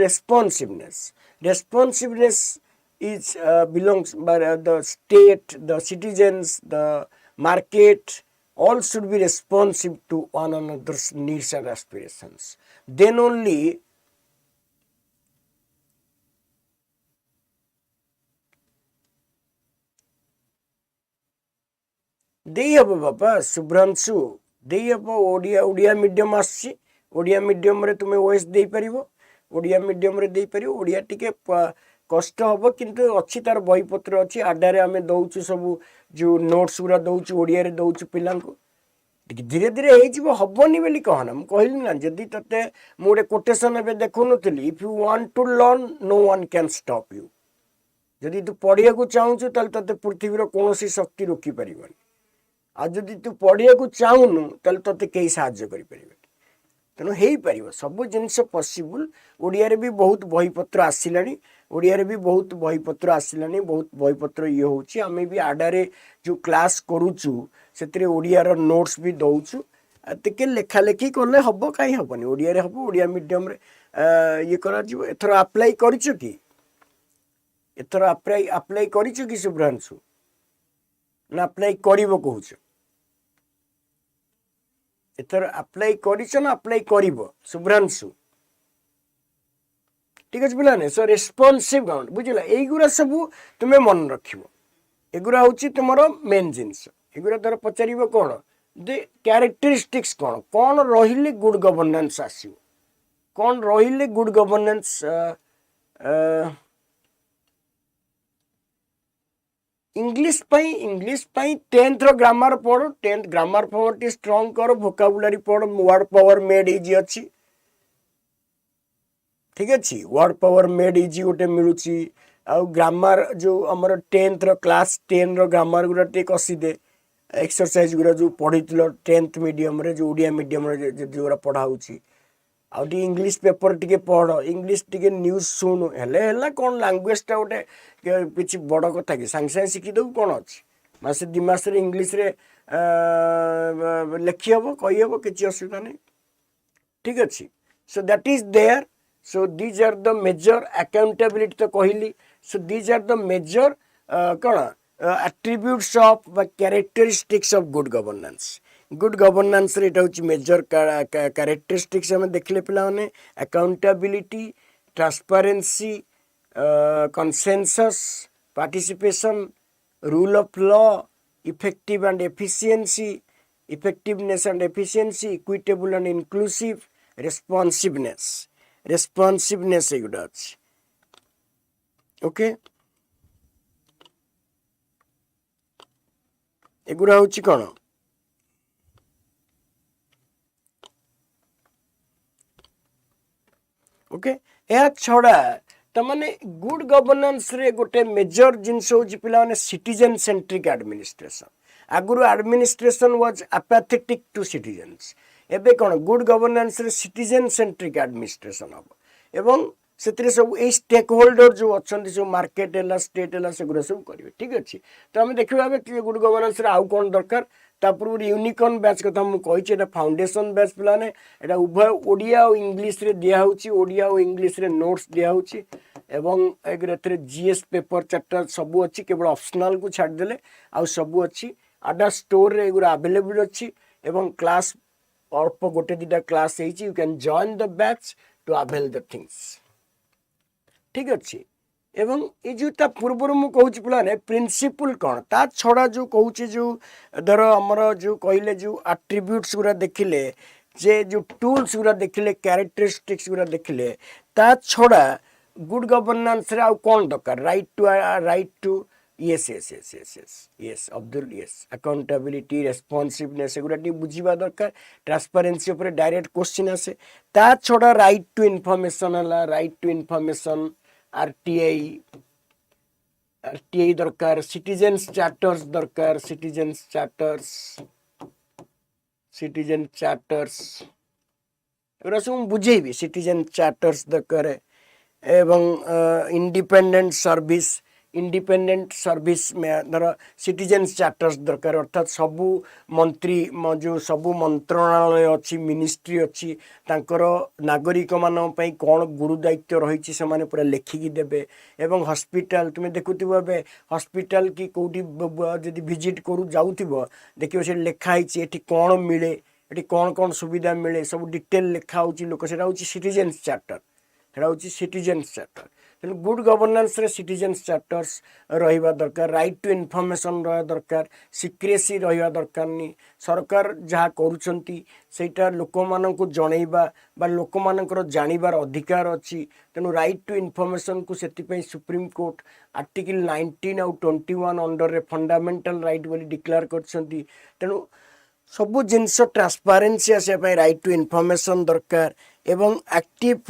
S1: responsiveness is belongs by the state, the citizens, the market, all should be responsive to one another's needs and aspirations. Then only देई हबो बाबा शुभ्रांशु देई हबो ओडिया मीडियम आसी ओडिया मीडियम रे तुमे ओएस देई परिबो ओडिया मीडियम रे देई परिबो ओडिया टिके कष्ट हम किंतु अच्छी तार बही पत्र अच्छी आडारे आम दौचु सब जो नोट्स गुरा दौचु ओडिया रे दौचु पिला धीरे धीरे हेबनी बोली कहना मुझे कहली ना जदि ते मुझे कोटेशन ए देखु नी if you want to learn no one can stop you जदि तू पढ़िया को चाहूँ ते पृथ्वीर कौन शक्ति रोकी पार आदि तू पढ़िया को चाहूनु ते कई साहाଯ୍य करें तेणु हो पार सब जिनस पॉसिबल ओडिया भी बहुत बहीपत्र आसला ओडिया भी बहुत बहीपत्र आसला बहुत बहीपत्र ये होची आमे भी आडारे जो क्लास करूचु से ओडियार नोट्स भी दौचु टे लेखा लेखी कले हम कहीं हेनी ओडिया रे हम ओडिया मीडियम रे ये करा जीवो एथर अप्लाई करिछु कि एथर अप्लाई करिछु कि शुभ्रांशु ना अप्लाई करिवो कहूछ एथर अप्लाई करिछु ना अप्लाई करिवो शुभ्रांशु ठीक है पिलाने सो रेस्पॉन्सिव गवर्नमेंट बुझला एगुरा सब तुम्हें मन रखिबो एगुरा हूँ तुम मेन जिनस एगुरा तार पचार कौन दे क्यारेक्टरिस्टिक्स कौन कौन रही गुड गवर्नेंस आसो कौन रही गुड गवर्नेंस इंग्लिश पाई 10th रो ग्रामर पढ़ 10th ग्रामर पावर स्ट्रांग कर वोकाबुलरी पढ़ वर्ड पावर मेड इजी अच्छी ठीक अच्छे वर्ड पावर मेड इजी गोटे मिलूँ आउ ग्रामर जो आमर 10th रो क्लास 10 रो ग्रामर गुरा टे कसीदे एक्सरसाइज गुरा जो पढ़ी 10th मीडियम रे जो ओडिया मीडियम रे जो पढ़ाऊँगी आउ इंग्लिश पेपर टिके पढ़ इंग्लिश टिके न्यूज शुणु हेल्ला कौन लांगुएजटा गोटे किसी बड़ कथा कि सांगे सांगे शिखिदेव कौन अच्छी मसे 2 मास इंग्लिश रे लिखी हम कहीहब किसी असुविधा नहीं ठीक अच्छे so that is there so these are the major accountability तो कहली so these are the major कौन attributes of the characteristics of good governance good governance रेट हूँ मेजर कैरेक्टरिस्टिक्स हमें देखले पे accountability transparency consensus participation rule of law effective and efficiency effectiveness and efficiency equitable and inclusive responsiveness एगुड़ा अच्छी okay एगुड़ा हूँ कौन ओके या छड़ा तमाने गुड गवर्नेंस रे गोटे मेजर जिनस हूँ पे सिटीजन सेंट्रिक एडमिनिस्ट्रेशन आगुरी administration was apathetic to citizens एबे कौन गुड गवर्नेंस रे सिटीजन सेंट्रिक एडमिनिस्ट्रेशन हम एवं से सब ये स्टेक होल्डर जो अच्छा सब मार्केट है स्टेट है सेगुरा सब करेंगे ठीक अच्छे तो आम देखा गुड गवर्नेंस आउ कौन दरकार पूर्व यूनिकॉर्न बैच कथा मुझे फाउंडेशन बैच पे यहाँ उभय ओडिया और इंग्लिश रे दिया ओडिया और इंग्लिश रे नोट्स दिया एवं जीएस पेपर चैप्टर सबू अच्छी केवल ऑप्शनल को छाड़देले आउ सबू अच्छी आडा स्टोर रे एगुरा अवेलेबल अच्छी एवं क्लास अल्प गोटे 2टा class you can join the batch to avail the things ठीक अच्छे एवं ये जो पूर्व मुझे पे प्रिंसिपल कौन ता छड़ा जो कहूँ जो धर आमर जो कहले जो एट्रिब्यूट्स गुरा देखिले जे जो टूल्स गुरा देखिले कैरेक्टरिस्टिक्स गुरा देखिले ता छड़ा गुड गवर्नेंस रे आउ कौन दरकार right to yes Abdul yes accountability responsiveness एगुड़ा बुझा दरकार ट्रांसपेरेंसी ऊपर डायरेक्ट क्वेश्चन आसे ता छड़ा राइट टू इनफॉरमेशन है राइट टू इनफॉरमेशन आरटीआई दरकार सिटीजन्स चार्टर्स दरकार सिटीजन चार्टर्स एगुड़ा सब बुझेबी सिटीजन चार्टर्स दरकार एवं इंडिपेंडेंट सर्विस में धर सिटीजन्स चार्टर्स दरकार अर्थात सबू मंत्री जो सबू मंत्रणालय अच्छी मिनिस्ट्री अच्छी तांकर नागरिक मान पई कौन गुरु दायित्व रही से माने पूरा लेखिकी देबे एवं हॉस्पिटल तुम्हें देखुथिबो एबे हॉस्पिटल की कोठी जदि विजिट करू जाउथिबो देखियो से लेखा हिची एठी कौन मिले एठी कौन कौन सुविधा मिले सब डिटेल लेखा होची लोक सेटा होची सिटीजन्स चार्टर सेटा होची सिटीजन्स चार्टर तेणु गुड गवर्नेंस रे सिटीजन्स चार्टर्स रहिबा दरकार राइट टू इनफॉरमेशन रहा दरकार सिक्रेसी रहिबा दरकार नहीं सरकार जहाँ करुछंती सेटा लोक माननकु जणैबा बा लोक मानकर जानिबार अधिकार अच्छी तेणु राइट टू इनफॉरमेशन को सेति सुप्रीम कोर्ट आर्टिकल 19 और 21 अंडर रे फंडामेंटल राइट बोली डिक्लेयर करछंती तेणु सबू जिनस ट्रांसपेरेंसी आसापी राइट टू इनफॉरमेशन दरकार एवं एक्टिव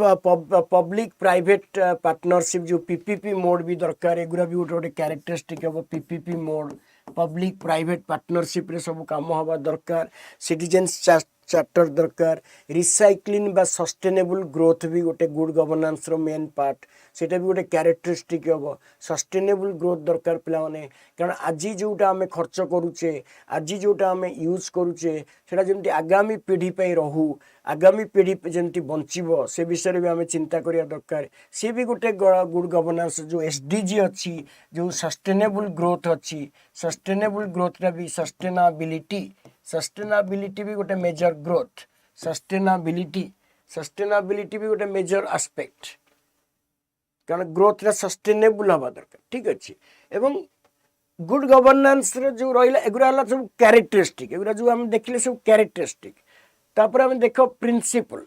S1: पब्लिक प्राइवेट पार्टनरशिप जो पीपीपी मोड भी दरकार एगुरा भी गोटे कैरेक्टरिस्टिक हम PPP mode public private partnership रे सब काम हवा दरकार सिटीजन्स चार्टर दरकार रिसाइक्लिंग बा सस्टेनेबल ग्रोथ भी गोटे गुड गवर्नेंस रो मेन पार्ट सेटा भी गोटे कैरेक्टरिस्टिक हम सस्टेनेबल ग्रोथ दरकार पिला माने कारण आज जोटा आम खर्च करुचे आज जोटा आम यूज करुचे सेटा जमती आगामी पीढ़ी पे रहू आगामी पीढ़ी जमती बंचीबो से विषय भी आम चिंता करिया दरकार सी भी गोटे गुड गवर्नेंस जो एसडीजी अच्छी जो सस्टेनेबल ग्रोथ अच्छी सस्टेनेबल ग्रोथ भी सस्टेनाबिलिटी भी गोटे मेजर ग्रोथ सस्टेनाबिलिटी भी गोटे मेजर आस्पेक्ट कारण ग्रोथ रा सस्टेनेबल हवा दरकार ठीक अच्छे एवं गुड गवर्नेंस जो रहा एगुरा सब कैरेक्टरिस्टिक एगुरा जो आम देखिले सब कैरेक्टरिस्टिक तापर आम देख principle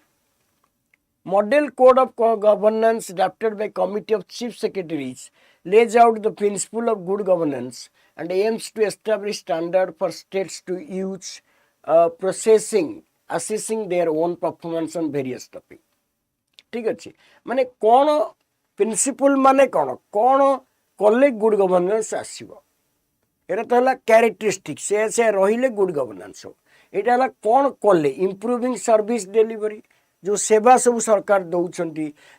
S1: model code of governance drafted by committee of chief secretaries lays out the principle of good governance and aims to establish standard for states to use assessing their own performance on various topics ठीक अच्छे माने कौन principal माने कौन कौन कले good governance आसीबो एटा तो हला कैरेक्टरिस्टिक से रहिले गुड गवर्नेंस हो एटा हला कौन कले इंप्रूविंग सर्विस डिलीवरी जो सेवा सब सरकार दौरान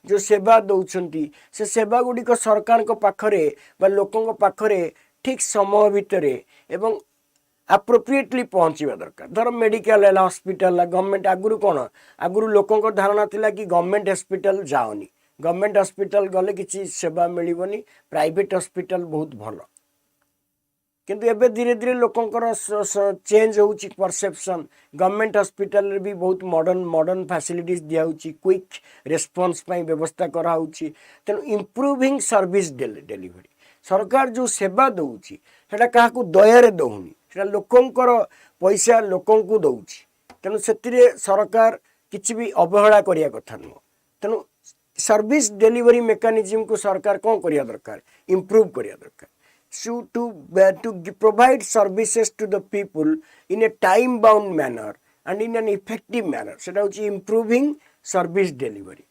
S1: जो सेवा दौरान से सेवा गुड़िक सरकार पाखरे बा लोकों पाखरे ठीक समय भितर एवं अप्रोप्रिएटली पहुँचवा दरकार धर मेडिकल है हॉस्पिटल गवर्नमेंट आगुरी कौन आगुरी लोकों धारणा थिला कि गवर्नमेंट हॉस्पिटल जाओनी गवर्नमेंट हॉस्पिटल गले किसी सेवा मिलबनी प्राइवेट हॉस्पिटल बहुत भल किंतु एबे धीरे धीरे लोकंकर चेंज होउची परसेप्शन गवर्नमेंट हॉस्पिटल रे भी बहुत मॉडर्न फैसिलिटीज दिया होउची क्विक रेस्पॉन्स पई व्यवस्था करा होउची तेनु इंप्रूविंग सर्विस डिलीवरी सरकार जो सेवा दउची सेटा काहाकू दयारे दउनी सेटा लोकंकर पैसा लोकंकू दउची तेनु सेतिरे सरकार किछि भी अवहेला करिया कथा न तेनु सर्विस डिलीवरी मेकानिज्म को सरकार कोन करिया दरकार इंप्रूव करिया दरकार to provide services to the people in a time bound manner and in an effective manner सेटा होची improving service delivery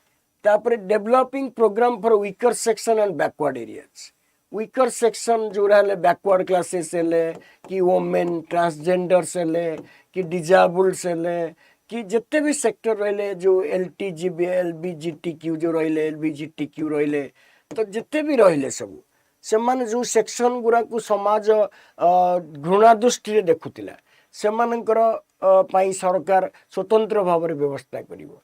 S1: तापर developing program for weaker section and backward areas weaker section जो रहले backward classes हेले कि women transgenders हेले कि disabled हेले कि जिते भी सेक्टर रहले जो LTGB LBGTQ जो रहले LBGTQ रहले तो जिते भी रहले सब से माने जो सेक्शन गुरा को समाज घृणा दृष्टि देखुतिला से मानकर पाई सरकार स्वतंत्र भाव में व्यवस्था करिवो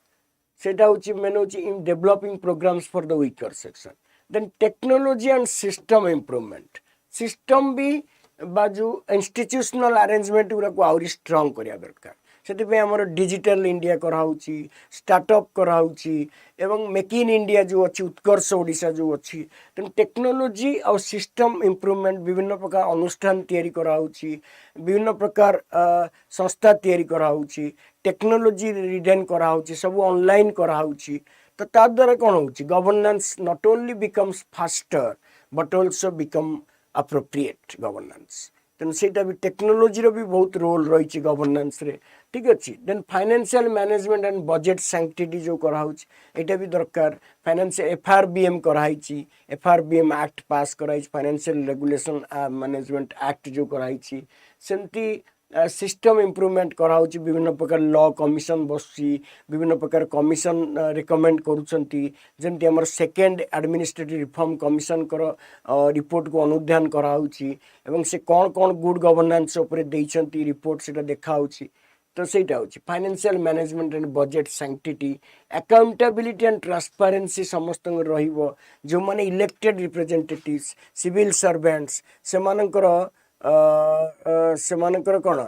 S1: सेटा होची मेन होची in developing programs for the weaker section then technology and system improvement system भी बाजू इंस्टीट्यूशनल अरेंजमेंट गुरा को आउरी स्ट्रांग करिया दरकार से आमर डिजिटल इंडिया कराऊँच स्टार्टअप कराऊँच एवं मेक इन इंडिया जो अच्छी उत्कर्ष ओडिशा जो अच्छी तेणु टेक्नोलोजी और सिस्टम इंप्रूवमेंट विभिन्न प्रकार अनुष्ठान तैयारी कराऊँच विभिन्न प्रकार संस्था तैयारी कराऊँच टेक्नोलोजी रिडेन कराऊँच सब ऑनलाइन कराऊँच तो ता द्वारा कौन हो governance not only becomes faster but also become appropriate governance तेणु सेटा भी टेक्नोलोजी भी बहुत रोल रही गवर्नेंस रे ठीक अच्छे then financial management and budget sanctity जो कराऊँच यहाँ भी दरकार फाइनेंशियल FRBM कराई FRBM एक्ट पास कराई फाइनेंशियल रेगुलेशन मैनेजमेंट एक्ट जो कराई सेमती सिस्टम इंप्रूवमेंट कराऊँच विभिन्न प्रकार लॉ कमिशन बसी विभिन्न प्रकार कमिशन रिकमेंड करुँच आमर सेकेंड एडमिनिस्ट्रेटिव रिफॉर्म कमिशन कर रिपोर्ट को अनुध्यान कराऊँच एवं से कौन कौन गुड गवर्नेंस उपर देइछंती रिपोर्ट सेटा देखाऊँच तो सेटा होची financial management and budget sanctity accountability and transparency समस्त रहिबो जो माने इलेक्टेड रिप्रेजेंटेटिव्स सिविल सर्वेंट्स सेमानकर कौन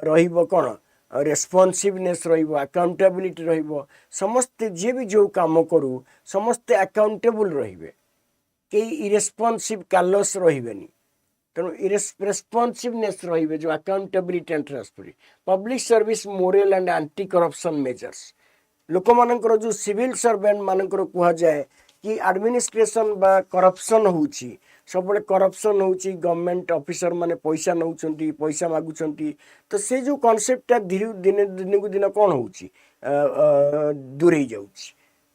S1: रहिबो कौन रेस्पॉन्सिवनेस रहिबो अकाउंटेबिलिटी रहिबो समस्त जे भी जो काम करू समस्त अकाउंटेबल रहिबे के इरेस्पॉन्सिव कालस रहिबेनी तेणु रेस्पॉन्सिवनेस रहिबे जो accountability and transparency public service moral and anti corruption measures लोक मानकर जो सिविल सर्वेंट मानकर कहा जाए कि एडमिनिस्ट्रेशन बा करप्शन होउची सब करप्शन होउची गवर्नमेंट ऑफिसर माने पैसा नउचंती पैसा मागुचंती तो से जो कांसेप्ट धीरे दिन को दिन कौन होउची दूर ही जाउची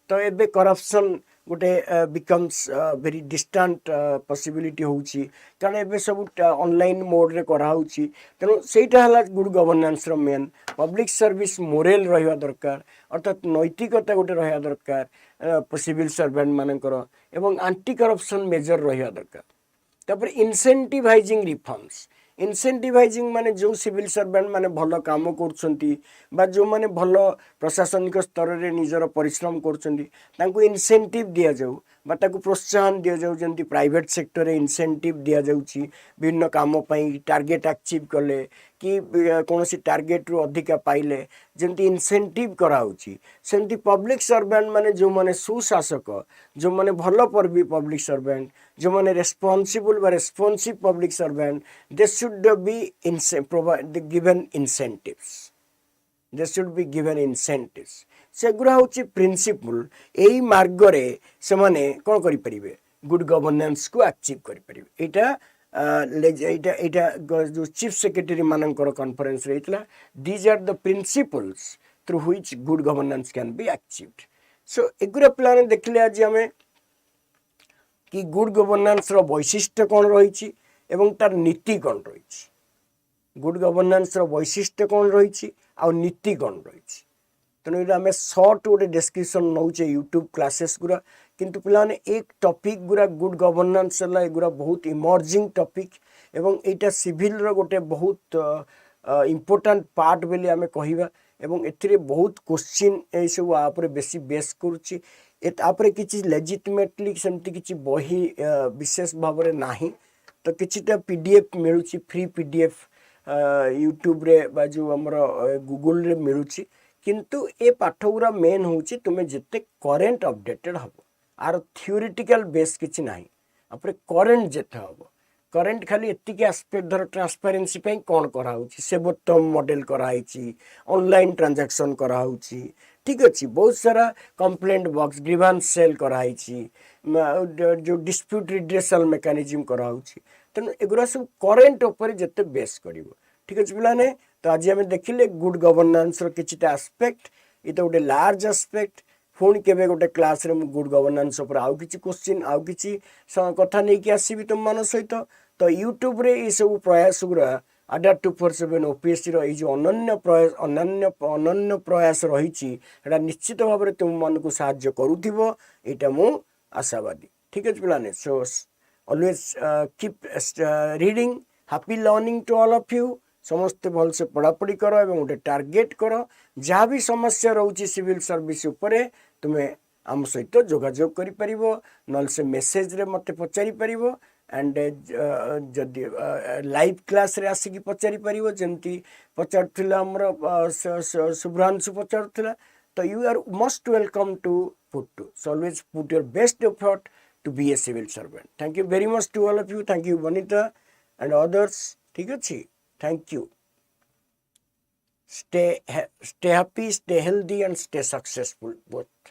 S1: तो एबे करप्शन गोटे बिकम्स वेरी डिस्टेंट पॉसिबिलिटी होउची कारण एबे सब ऑनलाइन मोड रे कराउची तेणु सेटा हला गुड गवर्नेंस रो मेन पब्लिक सर्विस मोरल रहिवा दरकार अर्थात नैतिकता गोटे रहिवा दरकार सिविल सर्वेंट मानकर एवं एंटी करप्शन मेजर रहिवा दरकार तापर इंसेंटिवाइजिंग रिफॉर्म्स इंसेंटिवाइजिंग माने जो सिविल सर्वेंट माने भल काम करछंती बा जो माने भल प्रशासनिक स्तर रे निजर परिश्रम करछंती तांको इंसेंटिव दिया जाऊ ताको प्रोत्साहन दिया जाऊ जंती प्राइवेट सेक्टर रे इंसेंटिव दिया जाउची विभिन्न काम पई टार्गेट अचीव कले कि कोनोसी टार्गेट रु अधिका पाइले जंती इंसेंटिव करा होची सेंती पब्लिक सर्वेंट माने जो माने सुशासक जो माने भलो परबी पब्लिक सर्वेंट जो माने रेस्पोंसिबल बा responsive public servant they should be given incentives. They should be given incentives. सेगुरा होची प्रिंसिपल एई मार्गरे से माने कोन करि परिबे गुड गवर्नेंस को अचीव करि परिबे एटा जो चीफ सेक्रेटरी मानकर कॉन्फ्रेंस रहितला these are the principles through which good governance can be achieved. So एगुरा प्लान देखले आज हमें कि गुड गवर्नेंस रो वैशिष्ट्य कोन रहिछि एवं तार नीति कोन रहिछि. गुड गवर्नेंस रो वैशिष्ट्य कोन रहिछि आ नीति कोन रहिछि. तेणु ये आम सर्ट गोटे डिस्क्रिप्शन नौचे यूट्यूब क्लासेस गुरा किंतु पिलाने एक टॉपिक गुरा गुड गवर्नेंस है एगुरा बहुत इमर्जिंग टॉपिक एवं एटा सिविल रो गोटे बहुत इम्पोर्टेंट पार्ट बोली आम कहवा एवं एथिरे बहुत क्वेश्चन ए सब आपरे बेसी बेस करूची एतापरे किछि लेजिटिमेटली सेमती किछि बही विशेष भाव रे नाही तो किछिटा पीडीएफ मिलुची फ्री पीडीएफ यूट्यूब रे बा जो हमर गूगल रे मिलुची किंतु ए पाठ गुरा मेन होची तुमे जिते करेंट अपडेटेड हबो आर थ्योरेटिकल बेस किछि नाही आपरे करेंट जेते हबो करेंट खाली एतिके एस्पेक्ट धर ट्रांसपेरेंसी पे कोन करा होची सेबोत्तम मॉडल करा आइची ऑनलाइन ट्रांजैक्शन करा होची ठीक अछि बहुत सारा कंप्लेंट बॉक्स ग्रीवांस सेल करा आइची जो डिस्प्यूट रिड्रेसल मैकेनिज्म करा होची तन एगुरा सब करेंट ऊपर जेते बेस करिवो ठीक अछि पिलाने तो आज आम देखिले गुड गवर्नेंस रो किछिटा एस्पेक्ट ये तो गोटे लार्ज एस्पेक्ट पुणी केबे गोटे क्लास रे गुड गवर्नेंस ऊपर आउ किछि क्वेश्चन आउ किछि कथा नै कि आसीबी तुम मान सहित तो यूट्यूब रे ई सब प्रयास गुरा अडा 247 ओपीएससी रो ई जो अनन्य प्रयास रहिछि एटा निश्चित भाव रे तुम मन को सहाय्य करूथिबो एटा मु आशावादी ठीक अछि पिलाने so always keep reading happy learning to all of you समस्ते भल से पढ़ापढ़ी कर एवं गोटे टार्गेट कर जहाँ भी समस्या रोचे सिविल सर्विस उपरे तुम्हें आम सहित जोगाजोग करि परिबो नल से मेसेज रे मते पचारि परिबो एंड जदि लाइव क्लास रे आसिकी पचारि परिबो जेंती पचारथिला हमर शुभ्रांशु पचारथिला तो you are most welcome too so always put your best effort to be a civil servant. Thank you very much to all of you. Thank you Vanita and others. ठीक अच्छी. Thank you. Stay happy, stay healthy, and stay successful both.